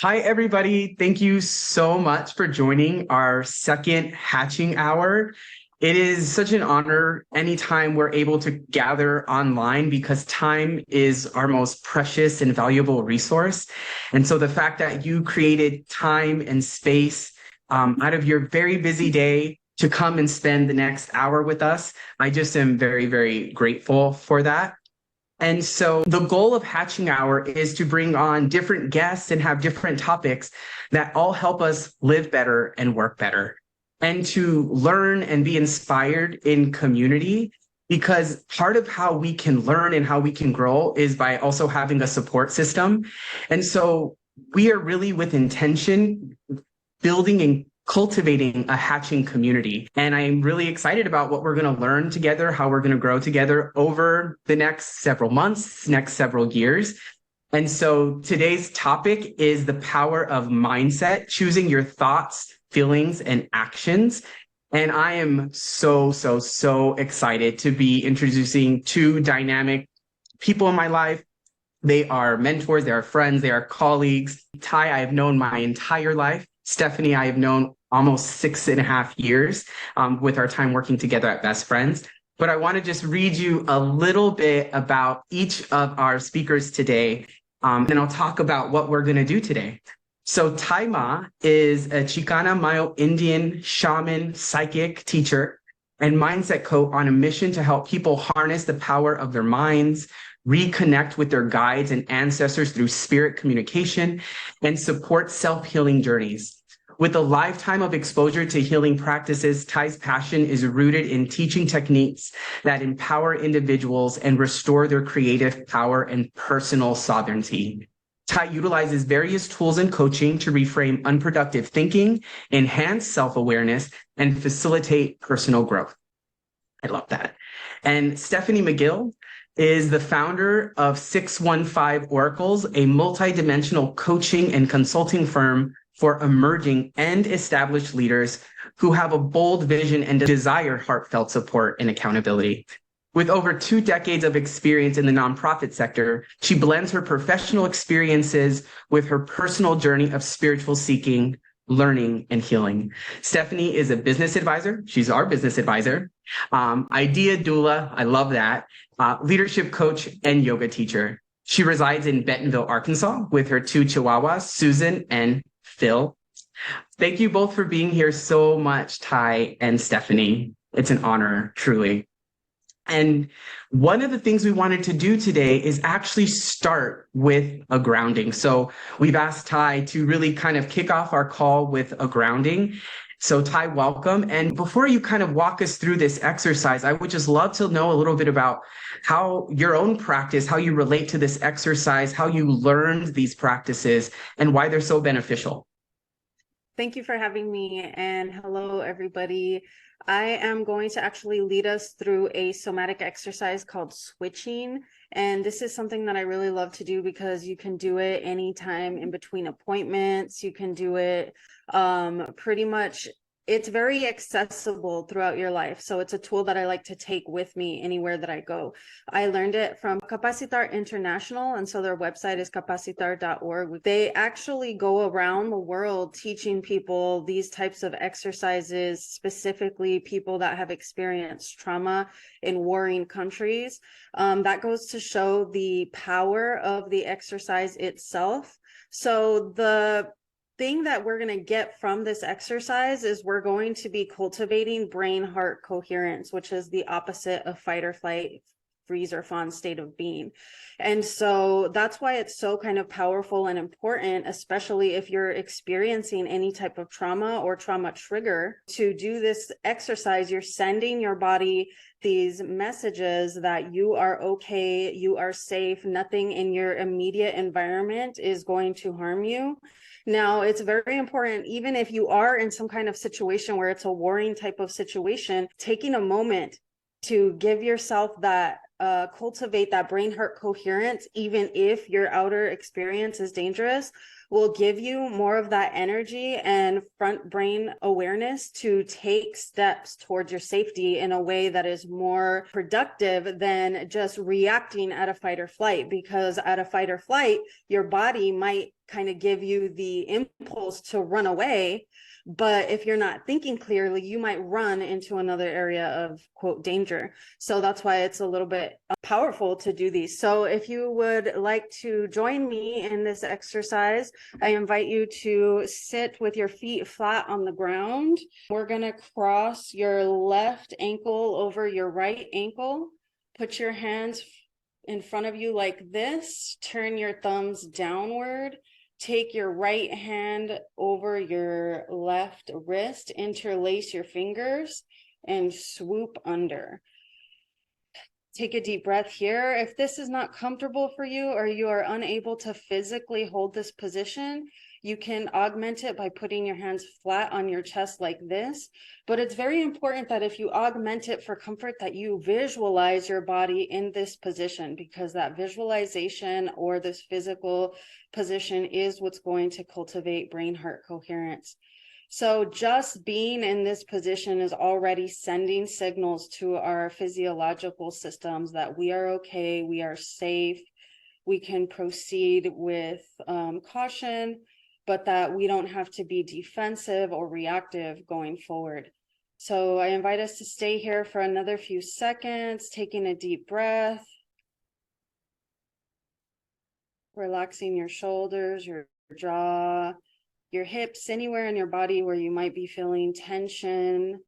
Hi, everybody. Thank you so much for joining our second hatching hour. It is such an honor anytime we're able to gather online because time is our most precious and valuable resource. And so the fact that you created time and space out of your very busy day to come and spend the next hour with us, I just am very, very grateful for that. And so the goal of Hatching Hour is to bring on different guests and have different topics that all help us live better and work better and to learn and be inspired in community. Because part of how we can learn and how we can grow is by also having a support system. And so we are really with intention building and cultivating a hatching community. And I'm really excited about what we're going to learn together, how we're going to grow together over the next several months, next several years. And so today's topic is the power of mindset, choosing your thoughts, feelings, and actions. And I am so excited to be introducing two dynamic people in my life. They are mentors, they are friends, they are colleagues. Ty, I have known my entire life. Stephanie, I have known almost 6.5 years with our time working together at Best Friends. But I want to just read you a little bit about each of our speakers today, and I'll talk about what we're going to do today. So Tai Ma is a Chicana Mayo Indian Shaman psychic teacher and mindset coach on a mission to help people harness the power of their minds, reconnect with their guides and ancestors through spirit communication, and support self-healing journeys. With a lifetime of exposure to healing practices, Ty's passion is rooted in teaching techniques that empower individuals and restore their creative power and personal sovereignty. Ty utilizes various tools and coaching to reframe unproductive thinking, enhance self-awareness, and facilitate personal growth. I love that. And Stephanie Macgill is the founder of 615 Oracles, a multidimensional coaching and consulting firm for emerging and established leaders who have a bold vision and desire heartfelt support and accountability. With over 2 decades of experience in the nonprofit sector, she blends her professional experiences with her personal journey of spiritual seeking, learning, and healing. Stephanie is a business advisor. She's our business advisor. Idea doula, I love that. Leadership coach and yoga teacher. She resides in Bentonville, Arkansas with her 2 chihuahuas, Susan and Phil. Thank you both for being here so much, Ty and Stephanie. It's an honor, truly. And one of the things we wanted to do today is actually start with a grounding. So we've asked Ty to really kind of kick off our call with a grounding. So Ty, welcome. And before you kind of walk us through this exercise, I would just love to know a little bit about how your own practice, how you relate to this exercise, how you learned these practices, and why they're so beneficial. Thank you for having me, and hello, everybody. I am going to actually lead us through a somatic exercise called switching. And this is something that I really love to do because you can do it anytime in between appointments. You can do it pretty much. It's very accessible throughout your life. So it's a tool that I like to take with me anywhere that I go. I learned it from Capacitar International, and so their website is capacitar.org. They actually go around the world teaching people these types of exercises, specifically people that have experienced trauma in warring countries. That goes to show the power of the exercise itself. So the thing that we're going to get from this exercise is we're going to be cultivating brain-heart coherence, which is the opposite of fight or flight, freeze or fawn state of being. And so that's why it's so kind of powerful and important, especially if you're experiencing any type of trauma or trauma trigger. To do this exercise, you're sending your body these messages that you are okay, you are safe, nothing in your immediate environment is going to harm you. Now, it's very important, even if you are in some kind of situation where it's a warring type of situation, taking a moment to give yourself that, cultivate that brain-heart coherence, even if your outer experience is dangerous, will give you more of that energy and front brain awareness to take steps towards your safety in a way that is more productive than just reacting at a fight or flight. Because at a fight or flight, your body might kind of give you the impulse to run away. But if you're not thinking clearly, you might run into another area of, quote, danger. So that's why it's a little bit powerful to do these. So if you would like to join me in this exercise, I invite you to sit with your feet flat on the ground. We're going to cross your left ankle over your right ankle. Put your hands in front of you like this. Turn your thumbs downward. Take your right hand over your left wrist, interlace your fingers, and swoop under. Take a deep breath here. If this is not comfortable for you or you are unable to physically hold this position, you can augment it by putting your hands flat on your chest like this. But it's very important that if you augment it for comfort, that you visualize your body in this position, because that visualization or this physical position is what's going to cultivate brain-heart coherence. So just being in this position is already sending signals to our physiological systems that we are okay, we are safe, we can proceed with caution, but that we don't have to be defensive or reactive going forward. So I invite us to stay here for another few seconds, taking a deep breath, relaxing your shoulders, your jaw, your hips, anywhere in your body where you might be feeling tension.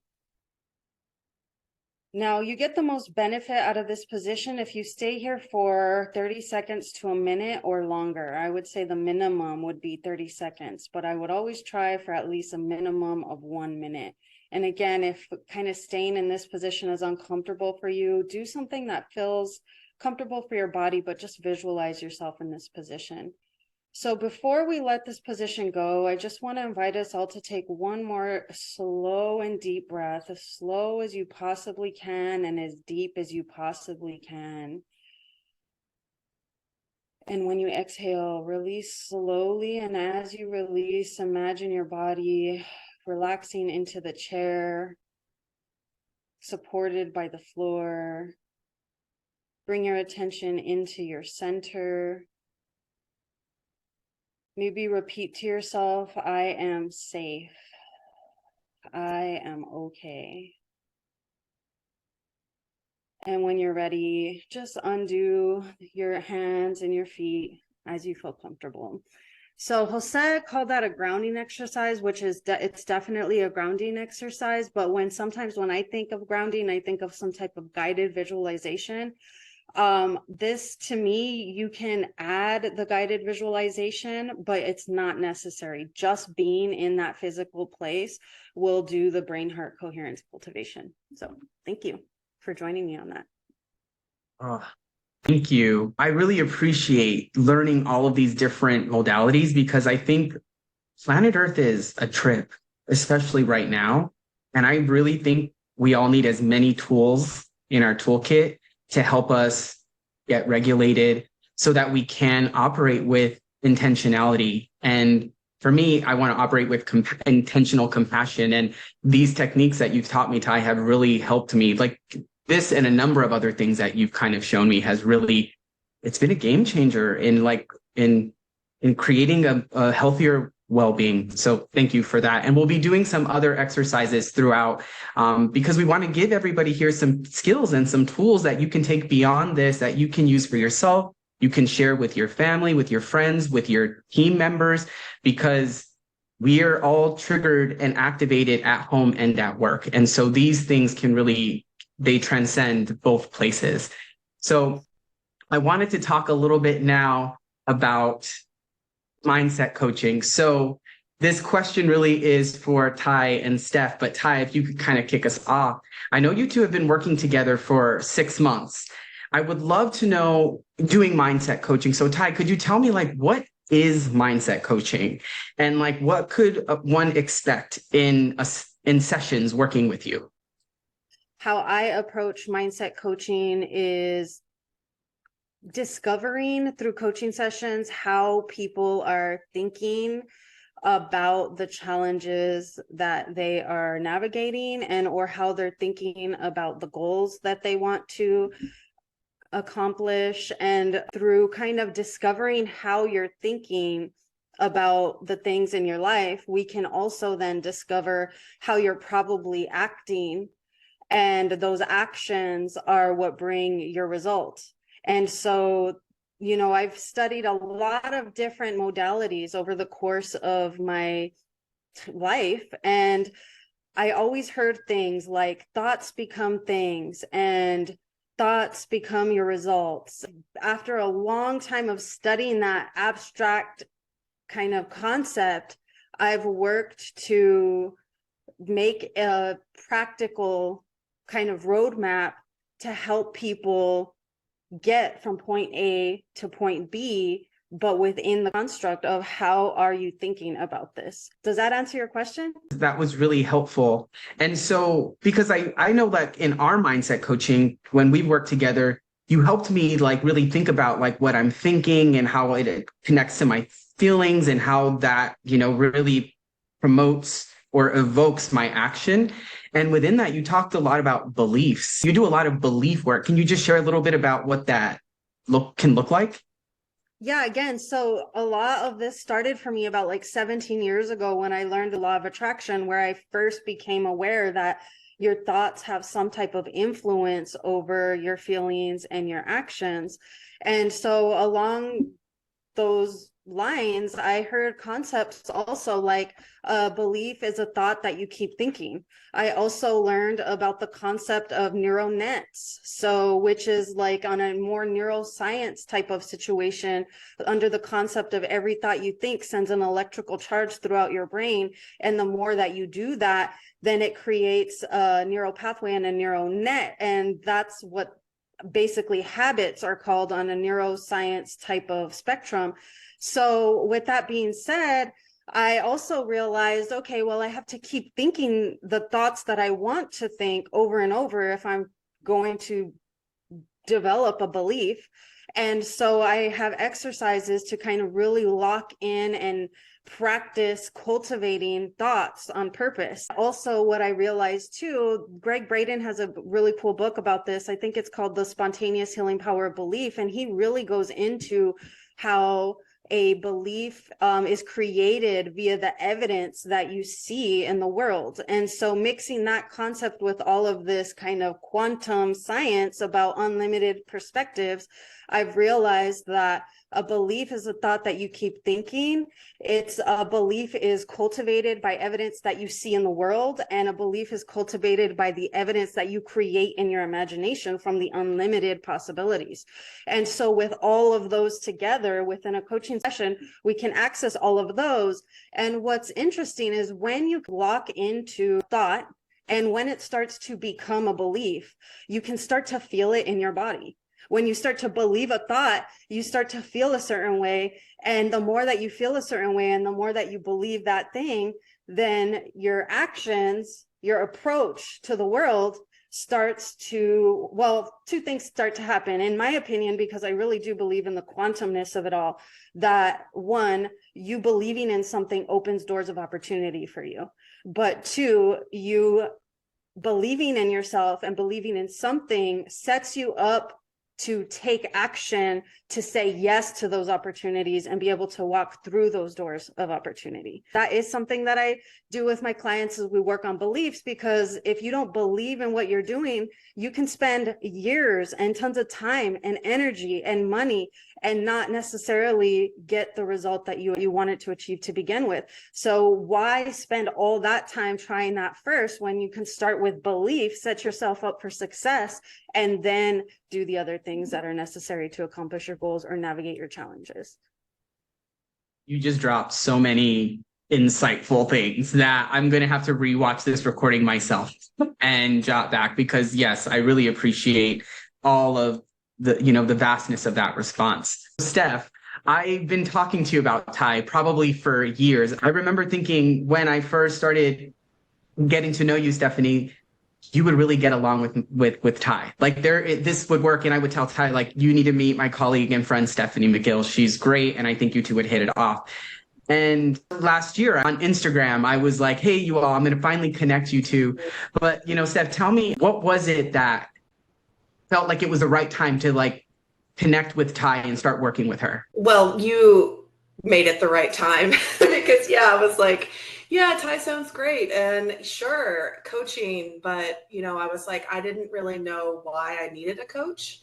Now, you get the most benefit out of this position if you stay here for 30 seconds to a minute or longer. I would say the minimum would be 30 seconds, but I would always try for at least a minimum of 1 minute. And again, if kind of staying in this position is uncomfortable for you, do something that feels comfortable for your body, but just visualize yourself in this position. So before we let this position go, I just want to invite us all to take one more slow and deep breath, as slow as you possibly can and as deep as you possibly can. And when you exhale, release slowly. And as you release, imagine your body relaxing into the chair, supported by the floor. Bring your attention into your center. Maybe repeat to yourself, I am safe. I am okay. And when you're ready, just undo your hands and your feet as you feel comfortable. So Jose called that a grounding exercise, which is, it's definitely a grounding exercise. But sometimes when I think of grounding, I think of some type of guided visualization. This, to me, you can add the guided visualization, but it's not necessary. Just being in that physical place will do the brain heart coherence cultivation. So thank you for joining me on that. Oh, thank you. I really appreciate learning all of these different modalities, because I think planet Earth is a trip, especially right now. And I really think we all need as many tools in our toolkit to help us get regulated so that we can operate with intentionality. And for me, I want to operate with intentional compassion. And these techniques that you've taught me, Ty, have really helped me. Like this and a number of other things that you've kind of shown me has really, it's been a game changer in creating a healthier well-being. So thank you for that. And we'll be doing some other exercises throughout, because we want to give everybody here some skills and some tools that you can take beyond this, that you can use for yourself. You can share with your family, with your friends, with your team members, because we are all triggered and activated at home and at work. And so these things can really, they transcend both places. So I wanted to talk a little bit now about mindset coaching. So this question really is for Ty and Steph, but Ty, if you could kind of kick us off. I know you two have been working together for 6 months. I would love to know, doing mindset coaching. So Ty, could you tell me, like, what is mindset coaching, and like what could one expect in sessions working with you? How I approach mindset coaching is discovering through coaching sessions how people are thinking about the challenges that they are navigating, and or how they're thinking about the goals that they want to accomplish. And through kind of discovering how you're thinking, about the things in your life, we can also then discover how you're probably acting, and those actions are what bring your results. And so, I've studied a lot of different modalities over the course of my life, and I always heard things like thoughts become things and thoughts become your results. After a long time of studying that abstract kind of concept, I've worked to make a practical kind of roadmap to help people get from point A to point B, but within the construct of how are you thinking about this? Does that answer your question? That was really helpful. And so, because I know that in our mindset coaching, when we work together, you helped me like really think about like what I'm thinking and how it connects to my feelings and how that, really promotes or evokes my action. And within that, you talked a lot about beliefs. You do a lot of belief work. Can you just share a little bit about what that can look like? Yeah, again, so a lot of this started for me about like 17 years ago when I learned the law of attraction, where I first became aware that your thoughts have some type of influence over your feelings and your actions. And so along those lines, I heard concepts also like belief is a thought that you keep thinking. I also learned about the concept of neural nets, which is like on a more neuroscience type of situation, under the concept of every thought you think sends an electrical charge throughout your brain. And the more that you do that, then it creates a neural pathway and a neural net. And that's what basically habits are called on a neuroscience type of spectrum. So with that being said, I also realized, okay, well, I have to keep thinking the thoughts that I want to think over and over if I'm going to develop a belief. And so I have exercises to kind of really lock in and practice cultivating thoughts on purpose. Also, what I realized too, Greg Braden has a really cool book about this. I think it's called The Spontaneous Healing Power of Belief. And he really goes into how a belief is created via the evidence that you see in the world. And so mixing that concept with all of this kind of quantum science about unlimited perspectives, I've realized that a belief is a thought that you keep thinking. It's a belief is cultivated by evidence that you see in the world, and a belief is cultivated by the evidence that you create in your imagination from the unlimited possibilities. And so with all of those together within a coaching session, we can access all of those. And what's interesting is when you lock into thought and when it starts to become a belief, you can start to feel it in your body. When you start to believe a thought, you start to feel a certain way. And the more that you feel a certain way and the more that you believe that thing, then your actions, your approach to the world starts to, well, two things start to happen, in my opinion, because I really do believe in the quantumness of it all, that one, you believing in something opens doors of opportunity for you. But two, you believing in yourself and believing in something sets you up to take action, to say yes to those opportunities and be able to walk through those doors of opportunity. That is something that I do with my clients as we work on beliefs, because if you don't believe in what you're doing, you can spend years and tons of time and energy and money and not necessarily get the result that you wanted to achieve to begin with. So why spend all that time trying that first when you can start with belief, set yourself up for success, and then do the other things that are necessary to accomplish your goals or navigate your challenges? You just dropped so many insightful things that I'm going to have to rewatch this recording myself and jot back, because yes, I really appreciate all of the vastness of that response. Steph, I've been talking to you about Thai probably for years. I remember thinking when I first started getting to know you, Stephanie, you would really get along with Thai. Like this would work. And I would tell Thai, like, you need to meet my colleague and friend, Stephanie Macgill. She's great. And I think you two would hit it off. And last year on Instagram, I was like, hey, you all, I'm going to finally connect you two. But, Steph, tell me, what was it that felt like it was the right time to like connect with Thai and start working with her? Well, you made it the right time because yeah, I was like, yeah, Ty sounds great and sure, coaching, but I was like, I didn't really know why I needed a coach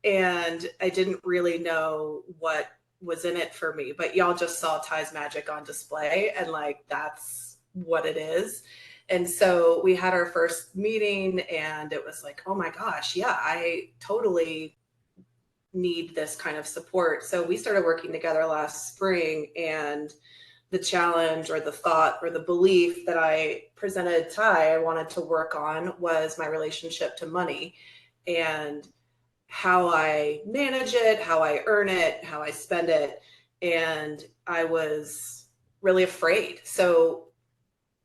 and I didn't really know what was in it for me. But y'all just saw Ty's magic on display, and like that's what it is. And so we had our first meeting, and it was like, oh my gosh, yeah, I totally need this kind of support. So we started working together last spring, and the challenge or the thought or the belief that I presented Ty I wanted to work on was my relationship to money and how I manage it, how I earn it, how I spend it. And I was really afraid. So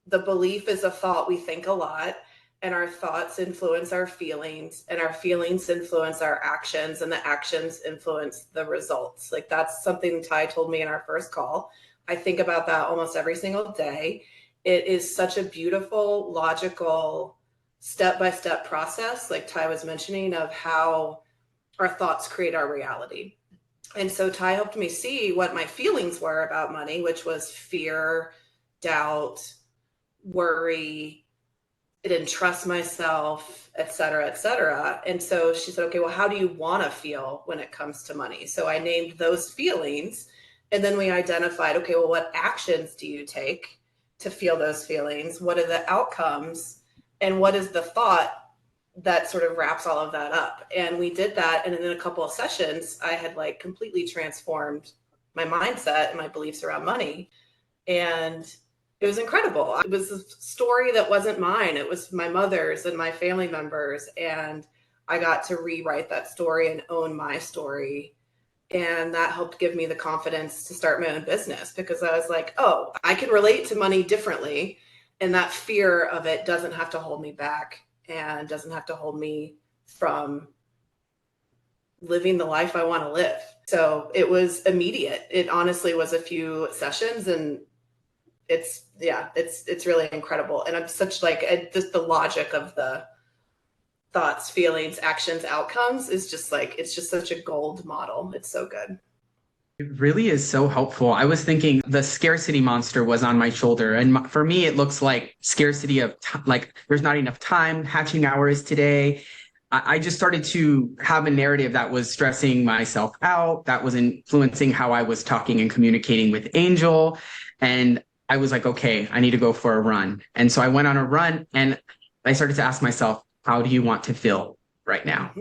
the belief is a thought we think a lot, and our thoughts influence our feelings, and our feelings influence our actions, and the actions influence the results. Like that's something Ty told me in our first call. I think about that almost every single day. It is such a beautiful, logical, step-by-step process, like Ty was mentioning, of how our thoughts create our reality. And so Ty helped me see what my feelings were about money, which was fear, doubt, worry, I didn't trust myself, et cetera, et cetera. And so she said, okay, well, how do you want to feel when it comes to money? So I named those feelings. And then we identified, okay, well, what actions do you take to feel those feelings? What are the outcomes? And what is the thought that sort of wraps all of that up? And we did that. And in a couple of sessions, I had like completely transformed my mindset and my beliefs around money. And it was incredible. It was a story that wasn't mine. It was my mother's and my family members. And I got to rewrite that story and own my story. And that helped give me the confidence to start my own business, because I was like, oh, I can relate to money differently. And that fear of it doesn't have to hold me back and doesn't have to hold me from living the life I want to live. So it was immediate. It honestly was a few sessions, and it's really incredible. And I'm such like just the logic of the thoughts, feelings, actions, outcomes is just like, it's just such a gold model. It's so good. It really is so helpful. I was thinking the scarcity monster was on my shoulder. And for me, it looks like scarcity of like there's not enough time, hatching hours today. I just started to have a narrative that was stressing myself out, that was influencing how I was talking and communicating with Angel. And I was like, okay, I need to go for a run. And so I went on a run and I started to ask myself, how do you want to feel right now?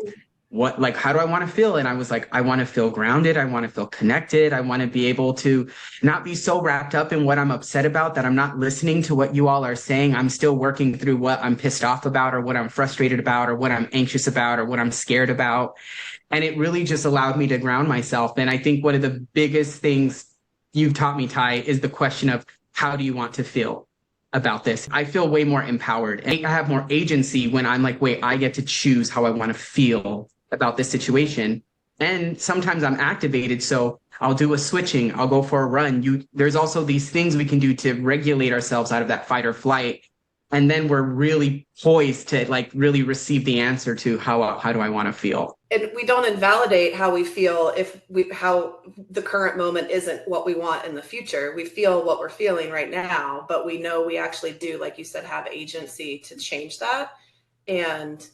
What, like, how do I want to feel? And I was like, I want to feel grounded. I want to feel connected. I want to be able to not be so wrapped up in what I'm upset about that I'm not listening to what you all are saying. I'm still working through what I'm pissed off about, or what I'm frustrated about, or what I'm anxious about, or what I'm scared about. And it really just allowed me to ground myself. And I think one of the biggest things you've taught me, Ty, is the question of how do you want to feel about this? I feel way more empowered. And I have more agency when I'm like, wait, I get to choose how I want to feel about this situation. And sometimes I'm activated. So I'll do a switching, I'll go for a run. There's also these things we can do to regulate ourselves out of that fight or flight. And then we're really poised to like really receive the answer to how do I want to feel. And we don't invalidate how we feel if how the current moment isn't what we want in the future. We feel what we're feeling right now, but we know we actually do, like you said, have agency to change that. And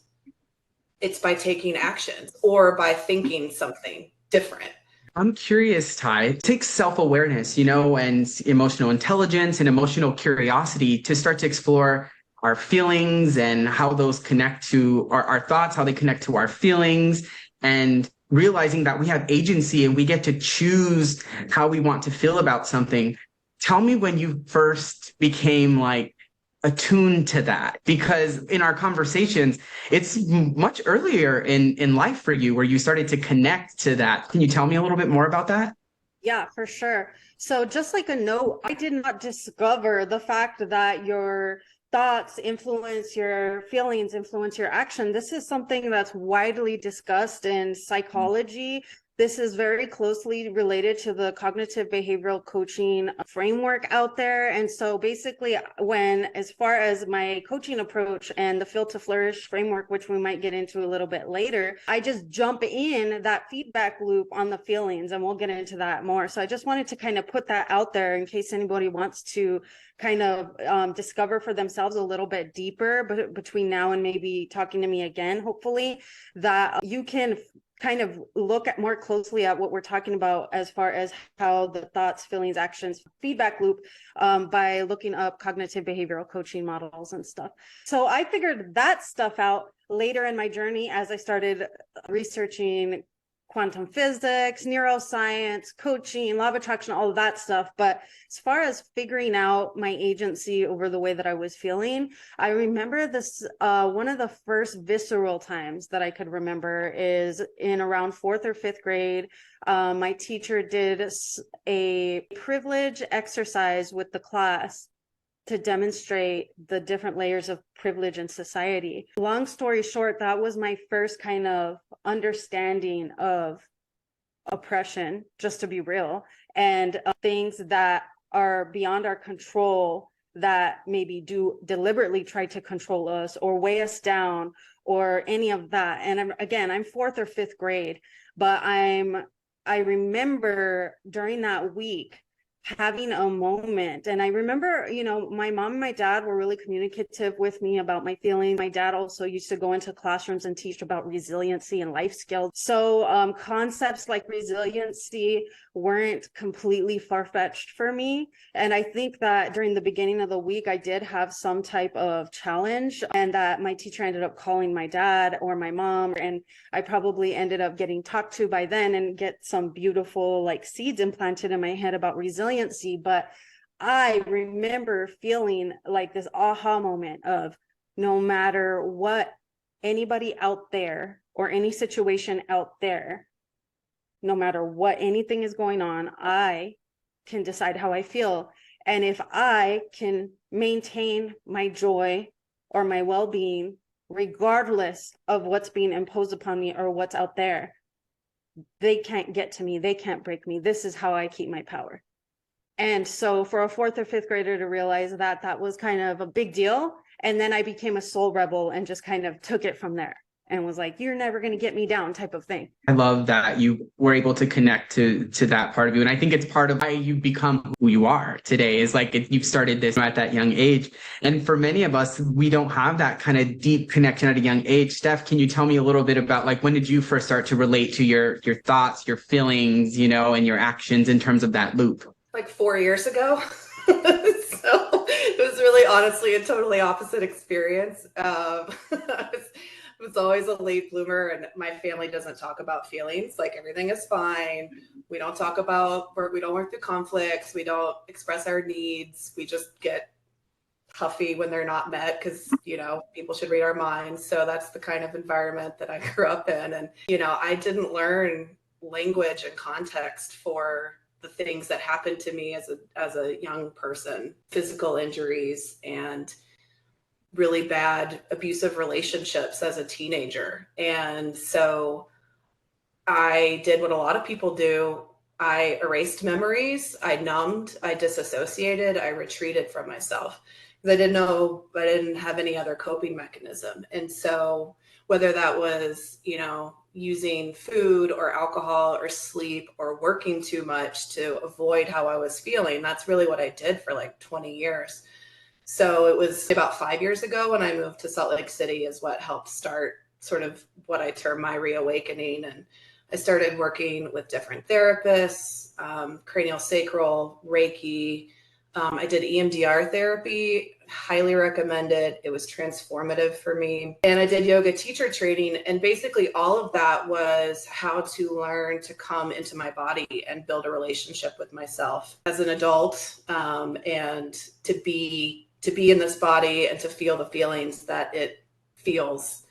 it's by taking actions or by thinking something different. I'm curious, Ty. It takes self-awareness, and emotional intelligence and emotional curiosity to start to explore our feelings and how those connect to our thoughts, how they connect to our feelings, and realizing that we have agency and we get to choose how we want to feel about something. Tell me when you first became like attuned to that, because in our conversations it's much earlier in life for you where you started to connect to that. Can you tell me a little bit more about that? Yeah, for sure. So just like a note, I did not discover the fact that your thoughts influence your feelings, influence your action. This is something that's widely discussed in psychology, This is very closely related to the cognitive behavioral coaching framework out there. And so basically, as far as my coaching approach and the Feel to Flourish framework, which we might get into a little bit later, I just jump in that feedback loop on the feelings, and we'll get into that more. So I just wanted to kind of put that out there in case anybody wants to kind of discover for themselves a little bit deeper, but between now and maybe talking to me again, hopefully, that you can kind of look at more closely at what we're talking about as far as how the thoughts, feelings, actions, feedback loop by looking up cognitive behavioral coaching models and stuff. So I figured that stuff out later in my journey as I started researching quantum physics, neuroscience, coaching, law of attraction, all of that stuff. But as far as figuring out my agency over the way that I was feeling, I remember this, one of the first visceral times that I could remember is in around 4th or 5th grade. My teacher did a privilege exercise with the class to demonstrate the different layers of privilege in society. Long story short, that was my first kind of understanding of oppression, just to be real, and things that are beyond our control that maybe do deliberately try to control us or weigh us down or any of that. And I'm 4th or 5th grade, but I remember during that week having a moment. And I remember, my mom and my dad were really communicative with me about my feelings. My dad also used to go into classrooms and teach about resiliency and life skills. So concepts like resiliency weren't completely far-fetched for me. And I think that during the beginning of the week, I did have some type of challenge, and that my teacher ended up calling my dad or my mom, and I probably ended up getting talked to by then and get some beautiful seeds implanted in my head about resiliency. But I remember feeling like this aha moment of, no matter what anybody out there or any situation out there, no matter what anything is going on, I can decide how I feel. And if I can maintain my joy or my well-being, regardless of what's being imposed upon me or what's out there, they can't get to me. They can't break me. This is how I keep my power. And so for a 4th or 5th grader to realize that, that was kind of a big deal. And then I became a soul rebel and just kind of took it from there and was like, you're never going to get me down type of thing. I love that you were able to connect to that part of you. And I think it's part of why you become who you are today, is you've started this at that young age. And for many of us, we don't have that kind of deep connection at a young age. Steph, can you tell me a little bit about when did you first start to relate to your thoughts, your feelings, and your actions in terms of that loop? 4 years ago. So it was really honestly a totally opposite experience. I was always a late bloomer, and my family doesn't talk about feelings. Everything is fine. We don't talk about we don't work through conflicts. We don't express our needs. We just get huffy when they're not met because, people should read our minds. So that's the kind of environment that I grew up in. And, I didn't learn language and context for the things that happened to me as a young person, physical injuries and really bad abusive relationships as a teenager. And so I did what a lot of people do. I erased memories, I numbed, I disassociated, I retreated from myself. I didn't have any other coping mechanism. And so whether that was, using food or alcohol or sleep or working too much to avoid how I was feeling, that's really what I did for 20 years. So it was about 5 years ago when I moved to Salt Lake City is what helped start sort of what I term my reawakening. And I started working with different therapists, cranial sacral, Reiki. I did EMDR therapy, highly recommend it. It was transformative for me. And I did yoga teacher training. And basically all of that was how to learn to come into my body and build a relationship with myself as an adult, and to be in this body and to feel the feelings that it feels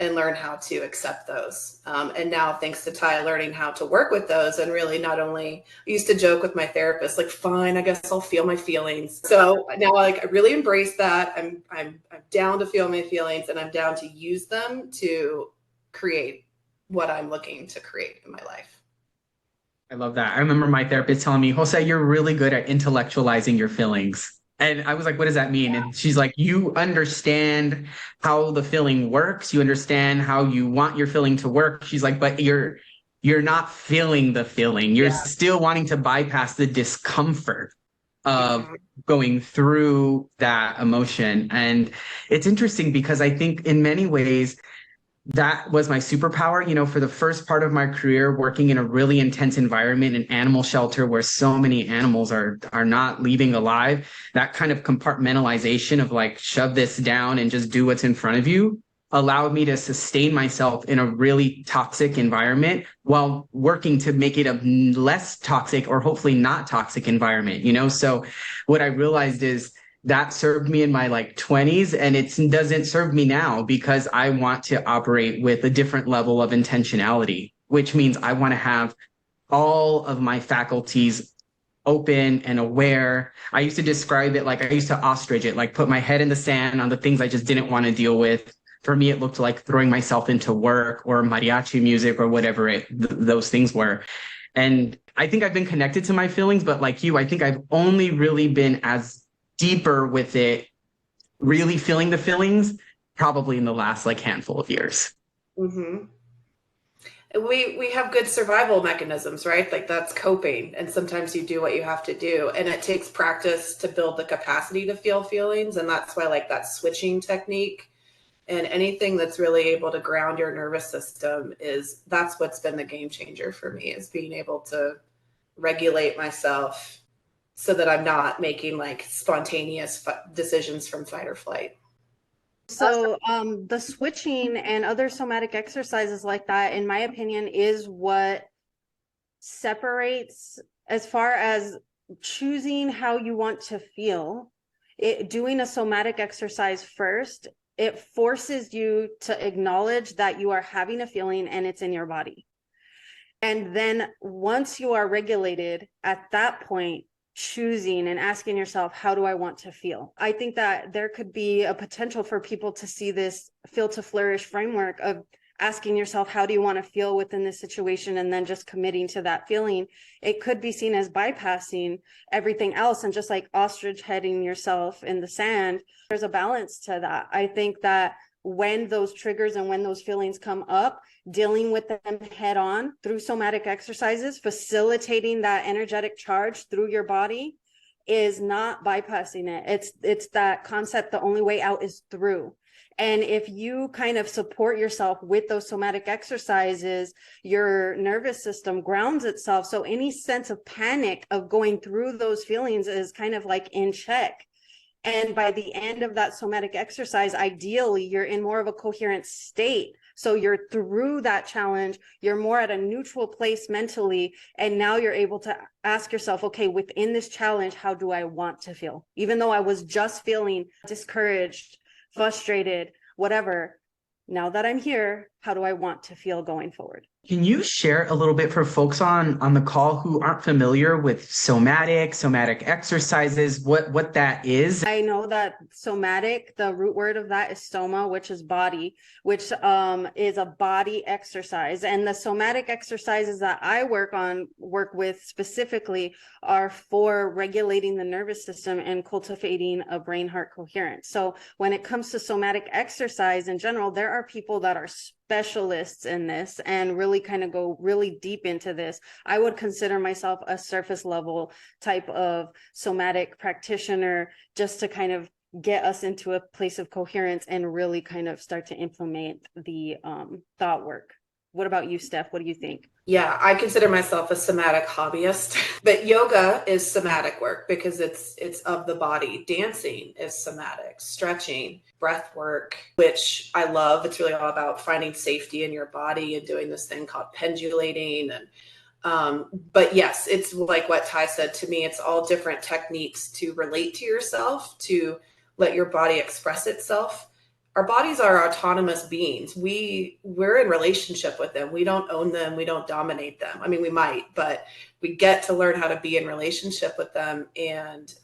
and learn how to accept those. And now, thanks to Ty, learning how to work with those and really not only, I used to joke with my therapist, fine, I guess I'll feel my feelings. So now I really embrace that. I'm down to feel my feelings, and I'm down to use them to create what I'm looking to create in my life. I love that. I remember my therapist telling me, Jose, you're really good at intellectualizing your feelings. And I was like, what does that mean? And she's like, you understand how the feeling works. You understand how you want your feeling to work. She's like, but you're not feeling the feeling. You're Yeah. still wanting to bypass the discomfort of Mhm. going through that emotion. And it's interesting because I think in many ways, that was my superpower. For the first part of my career, working in a really intense environment, an animal shelter where so many animals are not leaving alive, that kind of compartmentalization of like shove this down and just do what's in front of you allowed me to sustain myself in a really toxic environment while working to make it a less toxic or hopefully not toxic environment. So what I realized is that served me in my like 20s and it doesn't serve me now because I want to operate with a different level of intentionality, which means I want to have all of my faculties open and aware. I used to describe it like I used to ostrich it, like put my head in the sand on the things I just didn't want to deal with. For me, it looked like throwing myself into work or mariachi music or whatever those things were. And I think I've been connected to my feelings, but like you, I think I've only really been as deeper with it, really feeling the feelings, probably in the last like handful of years. Mhm. We have good survival mechanisms, right? Like that's coping, and sometimes you do what you have to do, and it takes practice to build the capacity to feel feelings, and that's why like that switching technique and anything that's really able to ground your nervous system that's what's been the game changer for me, is being able to regulate myself so that I'm not making like spontaneous decisions from fight or flight. So, the switching and other somatic exercises like that, in my opinion, is what separates, as far as choosing how you want to feel. Doing a somatic exercise first, it forces you to acknowledge that you are having a feeling and it's in your body. And then once you are regulated, at that point, choosing and asking yourself, how do I want to feel? I think that there could be a potential for people to see this feel to flourish framework of asking yourself, how do you want to feel within this situation? And then just committing to that feeling. It could be seen as bypassing everything else and just like ostrich heading yourself in the sand. There's a balance to that. I think that when those triggers and when those feelings come up, dealing with them head on through somatic exercises, facilitating that energetic charge through your body, is not bypassing it. It's that concept, the only way out is through. And if you kind of support yourself with those somatic exercises, your nervous system grounds itself. So any sense of panic of going through those feelings is kind of like in check. And by the end of that somatic exercise, ideally, you're in more of a coherent state. So you're through that challenge, you're more at a neutral place mentally. And now you're able to ask yourself, okay, within this challenge, how do I want to feel? Even though I was just feeling discouraged, frustrated, whatever, now that I'm here, how do I want to feel going forward? Can you share a little bit for folks on the call who aren't familiar with somatic exercises, what that is? I know that somatic, the root word of that is soma, which is body, which is a body exercise. And the somatic exercises that I work with specifically are for regulating the nervous system and cultivating a brain-heart coherence. So when it comes to somatic exercise in general, there are people that are specialists in this and really kind of go really deep into this. I would consider myself a surface level type of somatic practitioner, just to kind of get us into a place of coherence and really kind of start to implement the thought work. What about you, Steph? What do you think? Yeah, I consider myself a somatic hobbyist, but yoga is somatic work because it's of the body. Dancing is somatic, stretching, breath work, which I love. It's really all about finding safety in your body and doing this thing called pendulating. And but yes, it's like what Ty said. To me, it's all different techniques to relate to yourself, to let your body express itself. our bodies are autonomous beings. We're in relationship with them. We don't own them. We don't dominate them. I mean, we might, but we get to learn how to be in relationship with them. And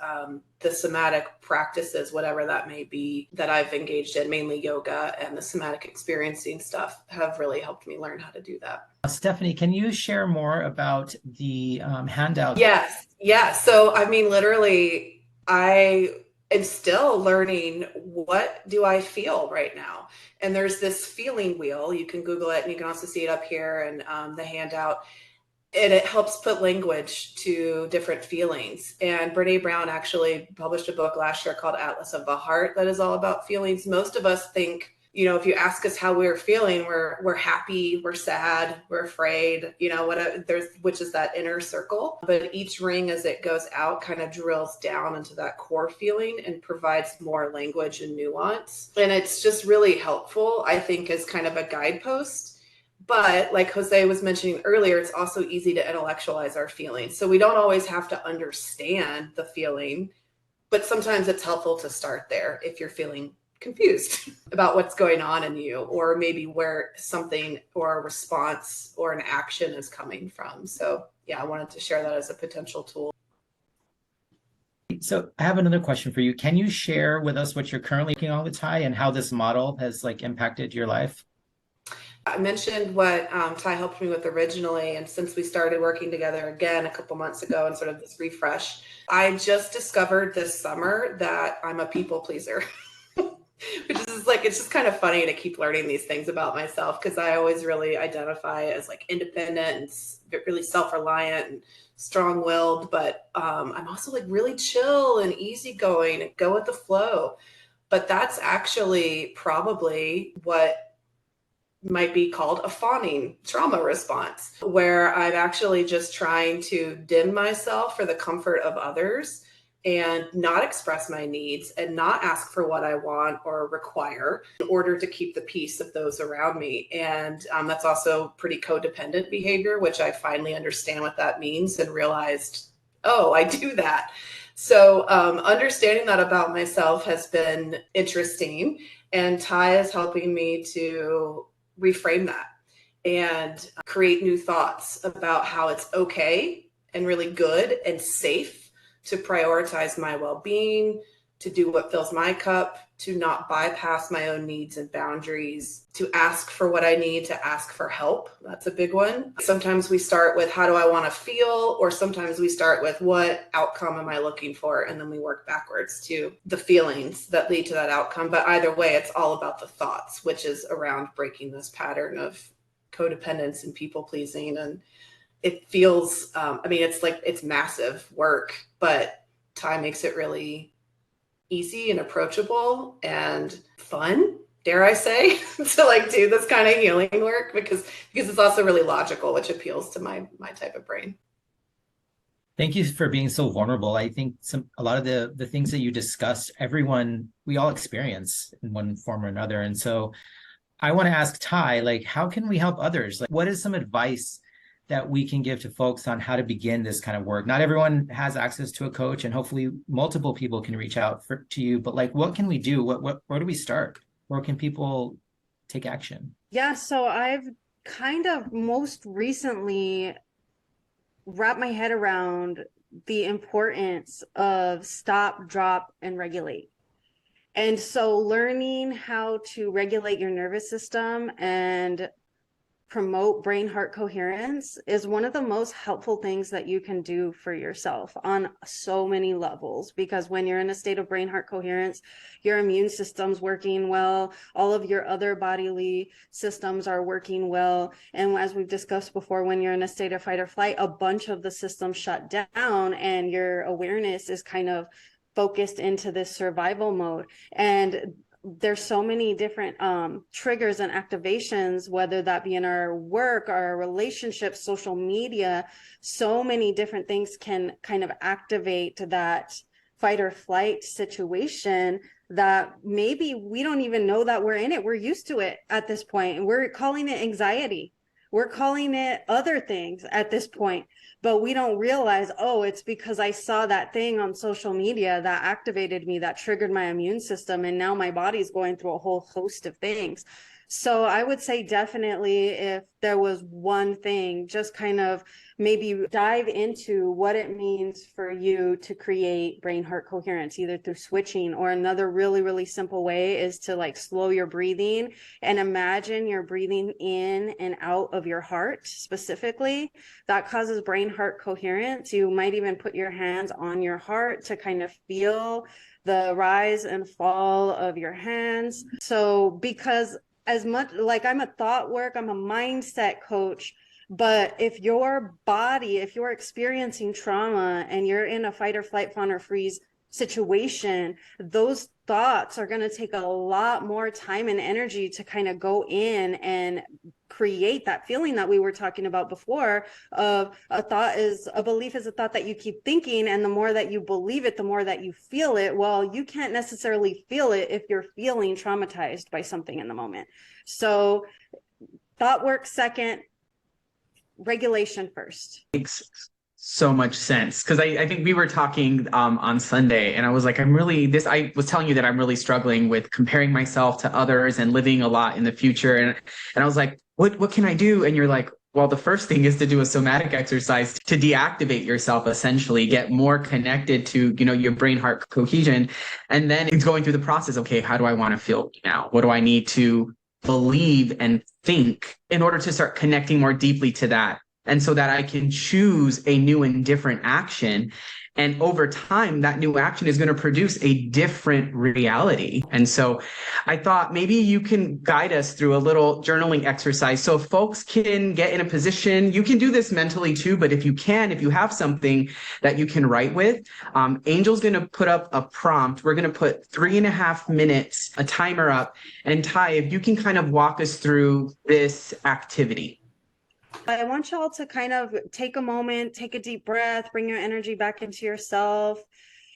the somatic practices, whatever that may be, that I've engaged in, mainly yoga and the somatic experiencing stuff, have really helped me learn how to do that. Stephanie, can you share more about the handout? Yes. Yeah. So, I mean, literally, I am still learning, what do I feel right now? And there's this feeling wheel. You can Google it, and you can also see it up here and the handout. And it helps put language to different feelings. And Brene Brown actually published a book last year called Atlas of the Heart that is all about feelings. Most of us think, you know, if you ask us how we're feeling, we're happy, we're sad, we're afraid, you know, which is that inner circle. But each ring, as it goes out, kind of drills down into that core feeling and provides more language and nuance. And it's just really helpful, I think, as kind of a guidepost. But like Jose was mentioning earlier, it's also easy to intellectualize our feelings. So we don't always have to understand the feeling, but sometimes it's helpful to start there if you're feeling confused about what's going on in you, or maybe where something or a response or an action is coming from. So yeah, I wanted to share that as a potential tool. So I have another question for you. Can you share with us what you're currently working on with Ty and how this model has like impacted your life? I mentioned what Ty helped me with originally, and since we started working together again a couple months ago and sort of this refresh, I just discovered this summer that I'm a people pleaser. Which is like, it's just kind of funny to keep learning these things about myself, because I always really identify as like independent and really self-reliant and strong-willed, but I'm also like really chill and easygoing and go with the flow. But that's actually probably what might be called a fawning trauma response, where I'm actually just trying to dim myself for the comfort of others and not express my needs and not ask for what I want or require in order to keep the peace of those around me. And that's also pretty codependent behavior, which I finally understand what that means and realized, oh, I do that. So understanding that about myself has been interesting. And Ty is helping me to reframe that and create new thoughts about how it's okay and really good and safe to prioritize my well-being, to do what fills my cup, to not bypass my own needs and boundaries, to ask for what I need, to ask for help. That's a big one. Sometimes we start with, how do I want to feel? Or sometimes we start with, what outcome am I looking for? And then we work backwards to the feelings that lead to that outcome. But either way, it's all about the thoughts, which is around breaking this pattern of codependence and people pleasing. And it feels, I mean, it's like, it's massive work, but Ty makes it really easy and approachable and fun, dare I say, to like do this kind of healing work, because it's also really logical, which appeals to my type of brain. Thank you for being so vulnerable. I think a lot of the things that you discussed, we all experience in one form or another. And so I want to ask Ty, like, how can we help others? Like, what is some advice that we can give to folks on how to begin this kind of work? Not everyone has access to a coach, and hopefully multiple people can reach out to you, but like, what can we do? Where do we start? Where can people take action? Yeah, so I've kind of most recently wrapped my head around the importance of stop, drop, and regulate. And so learning how to regulate your nervous system and promote brain heart coherence is one of the most helpful things that you can do for yourself on so many levels, because when you're in a state of brain heart coherence, your immune system's working well, all of your other bodily systems are working well, and as we've discussed before, when you're in a state of fight or flight, a bunch of the systems shut down and your awareness is kind of focused into this survival mode. And there's so many different triggers and activations, whether that be in our work, our relationships, social media. So many different things can kind of activate that fight or flight situation that maybe we don't even know that we're in it. We're used to it at this point, and we're calling it anxiety. We're calling it other things at this point. but we don't realize, oh, it's because I saw that thing on social media that activated me, that triggered my immune system, and now my body's going through a whole host of things. So I would say definitely, if there was one thing, just kind of maybe dive into what it means for you to create brain heart coherence, either through switching, or another really, really simple way is to like slow your breathing and imagine you're breathing in and out of your heart specifically. That causes brain heart coherence. You might even put your hands on your heart to kind of feel the rise and fall of your hands. So because as much like I'm a thought work, I'm a mindset coach, but if your body, if you're experiencing trauma and you're in a fight or flight, fawn or freeze situation, those thoughts are going to take a lot more time and energy to kind of go in and create that feeling that we were talking about before of a thought is a belief is a thought that you keep thinking, and the more that you believe it, the more that you feel it. Well, you can't necessarily feel it if you're feeling traumatized by something in the moment. So thought work second, regulation first. Makes so much sense, because I think we were talking on Sunday, and I was like, I was telling you that I'm really struggling with comparing myself to others and living a lot in the future. And I was like, what can I do? And you're like, well, the first thing is to do a somatic exercise to deactivate yourself, essentially, get more connected to, your brain heart cohesion. And then it's going through the process. Okay, how do I want to feel now? What do I need to believe and think in order to start connecting more deeply to that? And so that I can choose a new and different action. And over time, that new action is going to produce a different reality. And so I thought maybe you can guide us through a little journaling exercise so folks can get in a position. You can do this mentally too, but if you have something that you can write with, Angel's going to put up a prompt. We're going to put 3.5 minutes, a timer up. And Ty, if you can kind of walk us through this activity. I want y'all to kind of take a moment, take a deep breath, bring your energy back into yourself,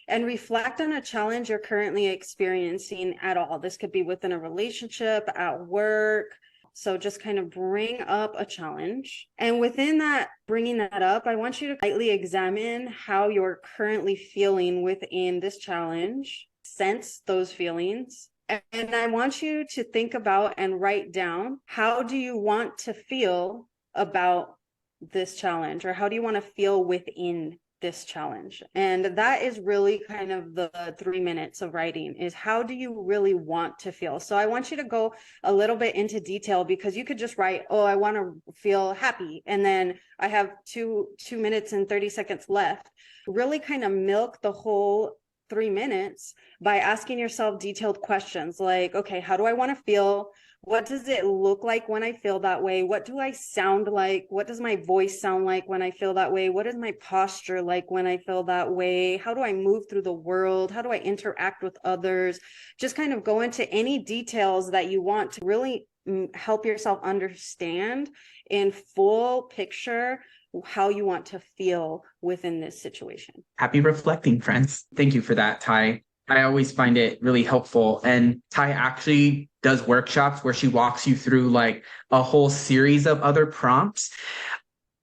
and reflect on a challenge you're currently experiencing at all. This could be within a relationship, at work. So just kind of bring up a challenge. And within that, bringing that up, I want you to lightly examine how you're currently feeling within this challenge, sense those feelings. And I want you to think about and write down, how do you want to feel about this challenge, or how do you want to feel within this challenge? And that is really kind of the 3 minutes of writing, is how do you really want to feel? So I want you to go a little bit into detail, because you could just write, oh, I want to feel happy, and then I have 2 minutes and 30 seconds left. Really kind of milk the whole 3 minutes by asking yourself detailed questions like, okay, how do I want to feel? What does it look like when I feel that way? What do I sound like? What does my voice sound like when I feel that way? What is my posture like when I feel that way? How do I move through the world? How do I interact with others? Just kind of go into any details that you want to really help yourself understand in full picture how you want to feel within this situation. Happy reflecting, friends. Thank you for that, Ty. I always find it really helpful. And Ty actually does workshops where she walks you through like a whole series of other prompts.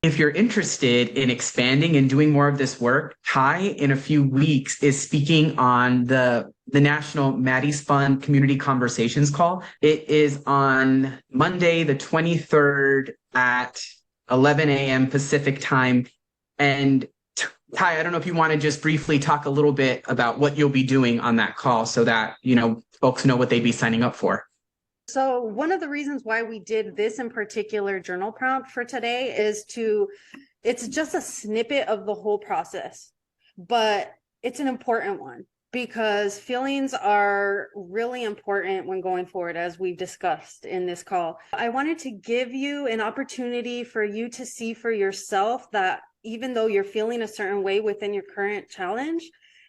If you're interested in expanding and doing more of this work, Ty, in a few weeks, is speaking on the National Maddie's Fund Community Conversations call. It is on Monday, the 23rd at 11 a.m. Pacific time. And Ty, I don't know if you want to just briefly talk a little bit about what you'll be doing on that call so that, folks know what they'd be signing up for. So one of the reasons why we did this in particular journal prompt for today is it's just a snippet of the whole process, but it's an important one because feelings are really important when going forward, as we've discussed in this call. I wanted to give you an opportunity for you to see for yourself that even though you're feeling a certain way within your current challenge,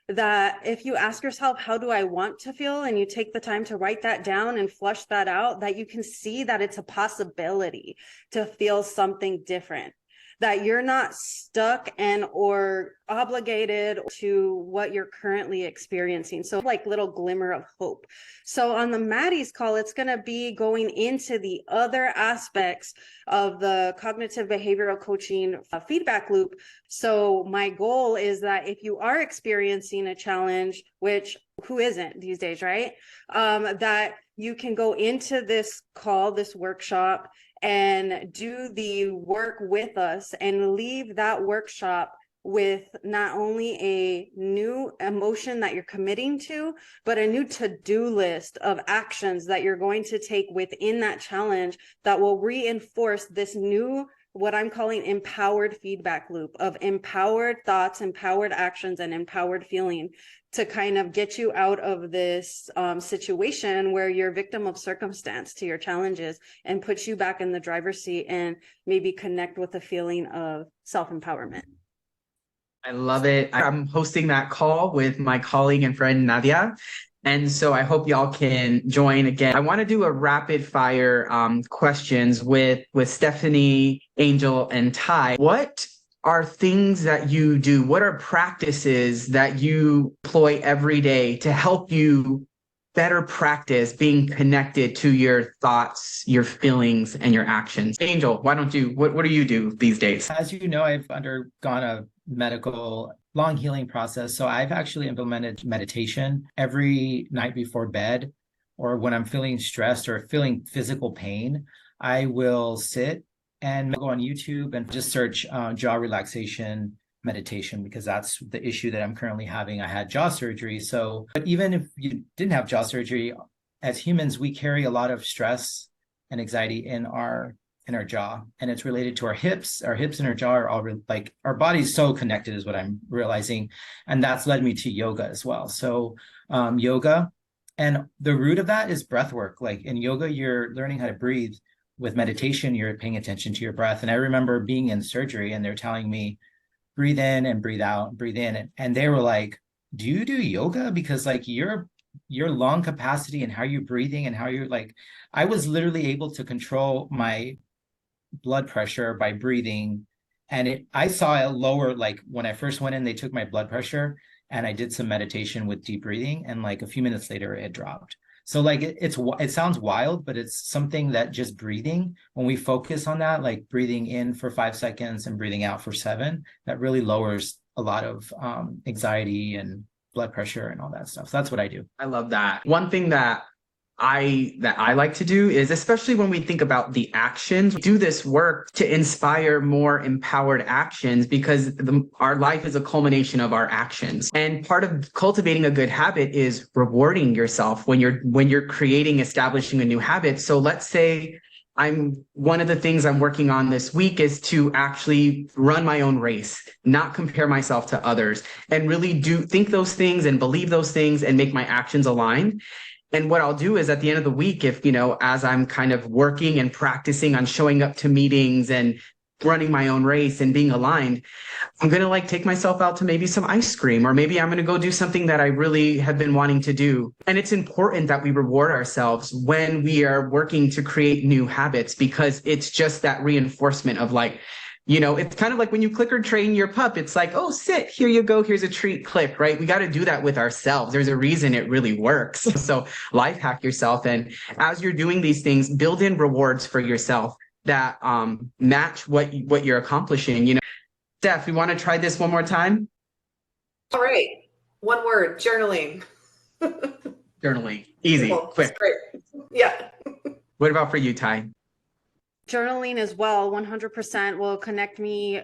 that if you ask yourself, how do I want to feel? And you take the time to write that down and flush that out, that you can see that it's a possibility to feel something different. that you're not stuck and or obligated to what you're currently experiencing. So like little glimmer of hope. So on the Maddie's call, it's going to be going into the other aspects of the cognitive behavioral coaching feedback loop. So my goal is that if you are experiencing a challenge, which who isn't these days, right? That you can go into this call, this workshop, and do the work with us and leave that workshop with not only a new emotion that you're committing to, but a new to-do list of actions that you're going to take within that challenge that will reinforce this new, what I'm calling empowered feedback loop of empowered thoughts, empowered actions, and empowered feeling to kind of get you out of this situation where you're a victim of circumstance to your challenges and put you back in the driver's seat and maybe connect with a feeling of self-empowerment. I love it. I'm hosting that call with my colleague and friend Nadia. And so I hope y'all can join again. I want to do a rapid fire questions with Stephanie, Angel, and Ty. What are things that you do? What are practices that you employ every day to help you better practice being connected to your thoughts, your feelings, and your actions? Angel, why don't you, what do you do these days? As you know, I've undergone a medical long healing process. So I've actually implemented meditation every night before bed, or when I'm feeling stressed or feeling physical pain, I will sit and go on YouTube and just search jaw relaxation meditation, because that's the issue that I'm currently having. I had jaw surgery. So, but even if you didn't have jaw surgery, as humans, we carry a lot of stress and anxiety in our jaw, and it's related to our hips and our jaw are all like, our body's so connected is what I'm realizing. And that's led me to yoga as well. So yoga, and the root of that is breath work. Like in yoga, you're learning how to breathe. With meditation, you're paying attention to your breath. And I remember being in surgery and they're telling me, breathe in and breathe out, breathe in. And they were like, do you do yoga? Because like your lung capacity and how you're breathing and how you're like, I was literally able to control my blood pressure by breathing. And I saw a lower, like when I first went in, they took my blood pressure and I did some meditation with deep breathing. And like a few minutes later, it dropped. So like it sounds wild, but it's something that just breathing, when we focus on that, like breathing in for 5 seconds and breathing out for 7, that really lowers a lot of anxiety and blood pressure and all that stuff. So that's what I do. I love that. One thing that I like to do is, especially when we think about the actions, do this work to inspire more empowered actions, because our life is a culmination of our actions. And part of cultivating a good habit is rewarding yourself when you're establishing a new habit. So let's say one of the things I'm working on this week is to actually run my own race, not compare myself to others, and really think those things and believe those things and make my actions aligned. And what I'll do is at the end of the week, if, as I'm kind of working and practicing on showing up to meetings and running my own race and being aligned, I'm going to take myself out to maybe some ice cream, or maybe I'm going to go do something that I really have been wanting to do. And it's important that we reward ourselves when we are working to create new habits, because it's just that reinforcement of it's kind of like when you clicker train your pup. It's like, oh, sit, here you go. Here's a treat, click, right? We got to do that with ourselves. There's a reason it really works. So life hack yourself. And as you're doing these things, build in rewards for yourself that match what you're accomplishing. Steph, we want to try this one more time? All right. One word, journaling. Journaling. Easy, quick. Great. Yeah. What about for you, Ty? Journaling as well, 100% will connect me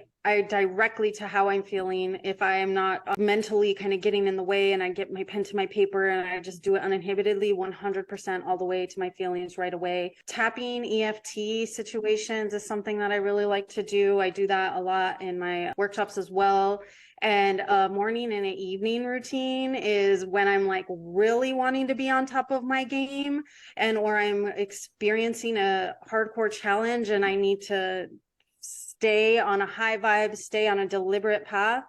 directly to how I'm feeling. If I am not mentally kind of getting in the way and I get my pen to my paper and I just do it uninhibitedly, 100% all the way to my feelings right away. Tapping EFT situations is something that I really like to do. I do that a lot in my workshops as well. And a morning and an evening routine is when I'm really wanting to be on top of my game, or I'm experiencing a hardcore challenge and I need to stay on a high vibe, stay on a deliberate path.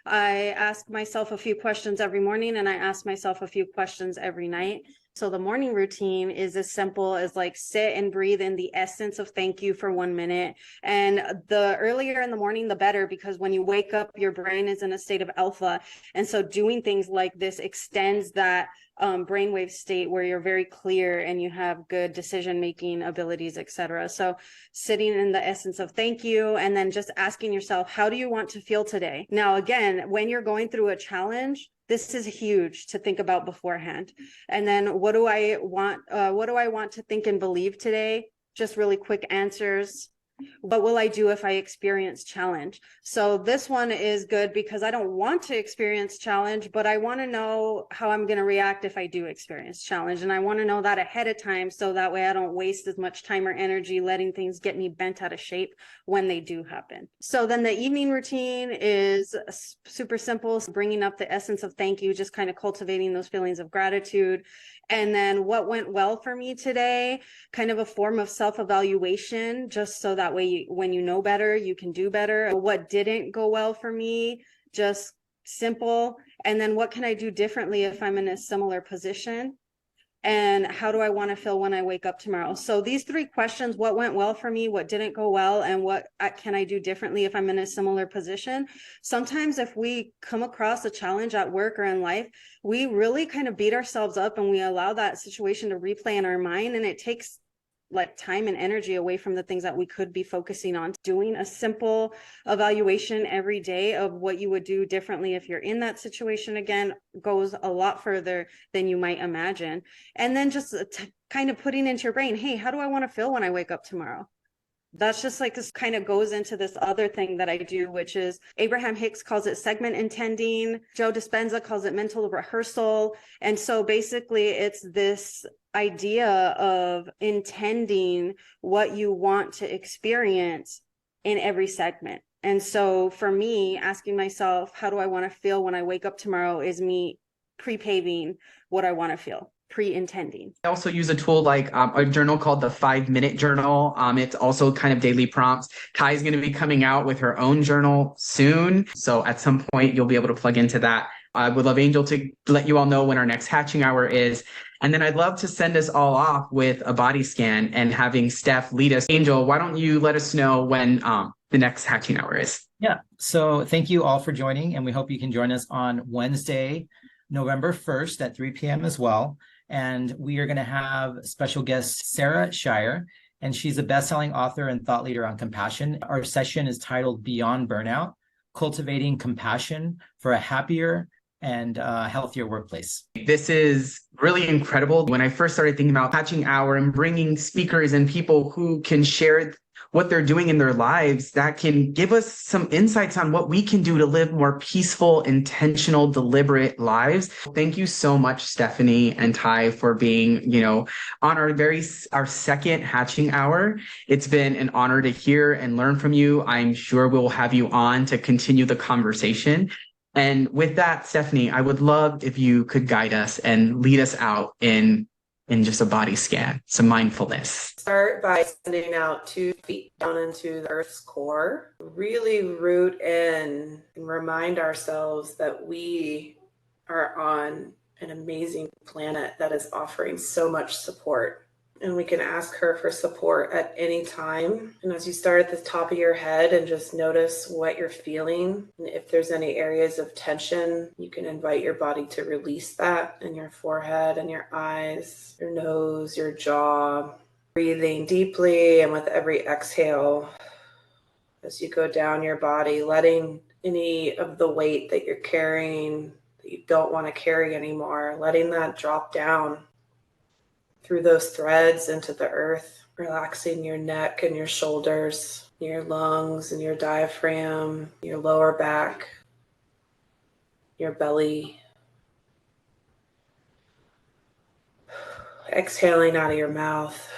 I ask myself a few questions every morning and I ask myself a few questions every night So the morning routine is as simple as like sit and breathe in the essence of thank you for 1 minute. And the earlier in the morning, the better, because when you wake up, your brain is in a state of alpha. And so doing things like this extends that brainwave state where you're very clear and you have good decision-making abilities, etc. So sitting in the essence of thank you, and then just asking yourself, how do you want to feel today? Now, again, when you're going through a challenge, this is huge to think about beforehand. And then what do I want to think and believe today? Just really quick answers. What will I do if I experience challenge? So this one is good because I don't want to experience challenge, but I want to know how I'm going to react if I do experience challenge. And I want to know that ahead of time, so that way I don't waste as much time or energy letting things get me bent out of shape when they do happen. So then the evening routine is super simple, bringing up the essence of thank you, just kind of cultivating those feelings of gratitude. And then what went well for me today, kind of a form of self-evaluation, just so that way when you know better, you can do better. What didn't go well for me, just simple. And then what can I do differently if I'm in a similar position? And how do I want to feel when I wake up tomorrow? So these 3 questions: what went well for me, what didn't go well, and what can I do differently if I'm in a similar position? Sometimes if we come across a challenge at work or in life, we really kind of beat ourselves up and we allow that situation to replay in our mind, and it takes like time and energy away from the things that we could be focusing on. Doing a simple evaluation every day of what you would do differently if you're in that situation again goes a lot further than you might imagine. And then just kind of putting into your brain, hey, how do I want to feel when I wake up tomorrow? That's just like, this kind of goes into this other thing that I do, which is Abraham Hicks calls it segment intending. Joe Dispenza calls it mental rehearsal. And so basically it's this idea of intending what you want to experience in every segment. And so for me, asking myself, how do I want to feel when I wake up tomorrow, is me pre-paving what I want to feel, pre-intending. I also use a tool like a journal called the 5-minute journal. It's also kind of daily prompts. Kai is going to be coming out with her own journal soon. So at some point, you'll be able to plug into that. I would love Angel to let you all know when our next hatching hour is. And then I'd love to send us all off with a body scan and having Steph lead us. Angel, why don't you let us know when the next hatching hour is? Yeah. So thank you all for joining, and we hope you can join us on Wednesday, November 1st at 3 p.m. as well. And we are going to have special guest Sarah Shire, and she's a best-selling author and thought leader on compassion. Our session is titled Beyond Burnout: Cultivating Compassion for a Happier and healthier workplace. This is really incredible. When I first started thinking about Hatching Hour and bringing speakers and people who can share what they're doing in their lives, that can give us some insights on what we can do to live more peaceful, intentional, deliberate lives. Thank you so much, Stephanie and Ty, for being, on our second Hatching Hour. It's been an honor to hear and learn from you. I'm sure we'll have you on to continue the conversation. And with that, Stephanie, I would love if you could guide us and lead us out in just a body scan, some mindfulness. Start by sending out 2 feet down into the earth's core. Really root in and remind ourselves that we are on an amazing planet that is offering so much support. And we can ask her for support at any time. And as you start at the top of your head and just notice what you're feeling, and if there's any areas of tension, you can invite your body to release that in your forehead and your eyes, your nose, your jaw. Breathing deeply, and with every exhale, as you go down your body, letting any of the weight that you're carrying that you don't want to carry anymore, letting that drop down through those threads into the earth, relaxing your neck and your shoulders, your lungs and your diaphragm, your lower back, your belly. Exhaling out of your mouth.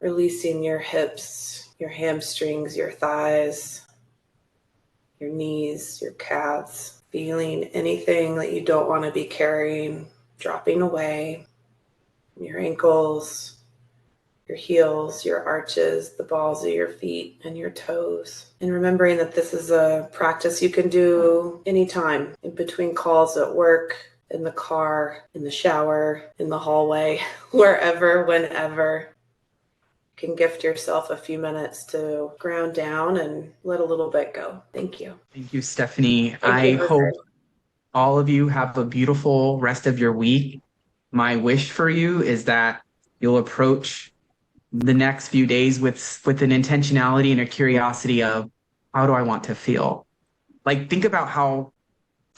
Releasing your hips, your hamstrings, your thighs, your knees, your calves. Feeling anything that you don't want to be carrying, dropping away. Your ankles, your heels, your arches, the balls of your feet, and your toes. And remembering that this is a practice you can do anytime, in between calls at work, in the car, in the shower, in the hallway, wherever, whenever. You can gift yourself a few minutes to ground down and let a little bit go. Thank you. Thank you, Stephanie. Thank you, Jose. Hope all of you have a beautiful rest of your week. My wish for you is that you'll approach the next few days with an intentionality and a curiosity of, how do I want to feel? Like, think about how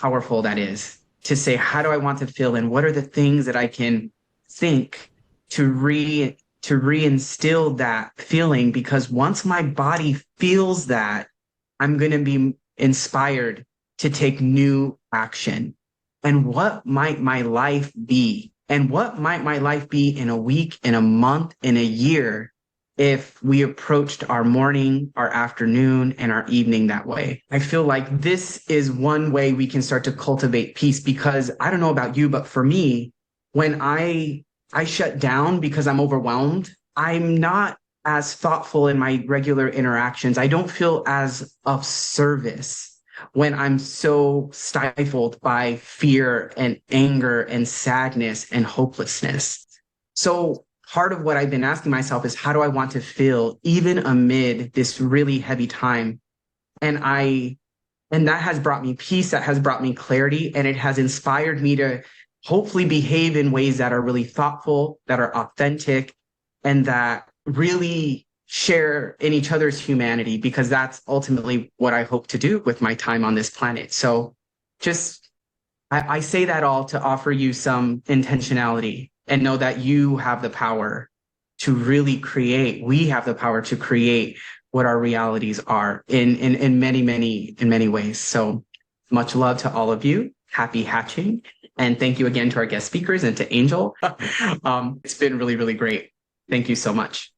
powerful that is to say, how do I want to feel? And what are the things that I can think to reinstill that feeling? Because once my body feels that, I'm going to be inspired to take new action. And what might my life be? And what might my life be in a week, in a month, in a year, if we approached our morning, our afternoon, and our evening that way? I feel like this is one way we can start to cultivate peace, because I don't know about you, but for me, when I shut down because I'm overwhelmed, I'm not as thoughtful in my regular interactions. I don't feel as of service when I'm so stifled by fear and anger and sadness and hopelessness. So part of what I've been asking myself is, how do I want to feel even amid this really heavy time? And that has brought me peace, that has brought me clarity, and it has inspired me to hopefully behave in ways that are really thoughtful, that are authentic, and that really share in each other's humanity, because that's ultimately what I hope to do with my time on this planet. So I say that all to offer you some intentionality and know that you have the power to really create. We have the power to create what our realities are in many ways. So much love to all of you. Happy hatching. And thank you again to our guest speakers and to Angel. It's been really, really great. Thank you so much.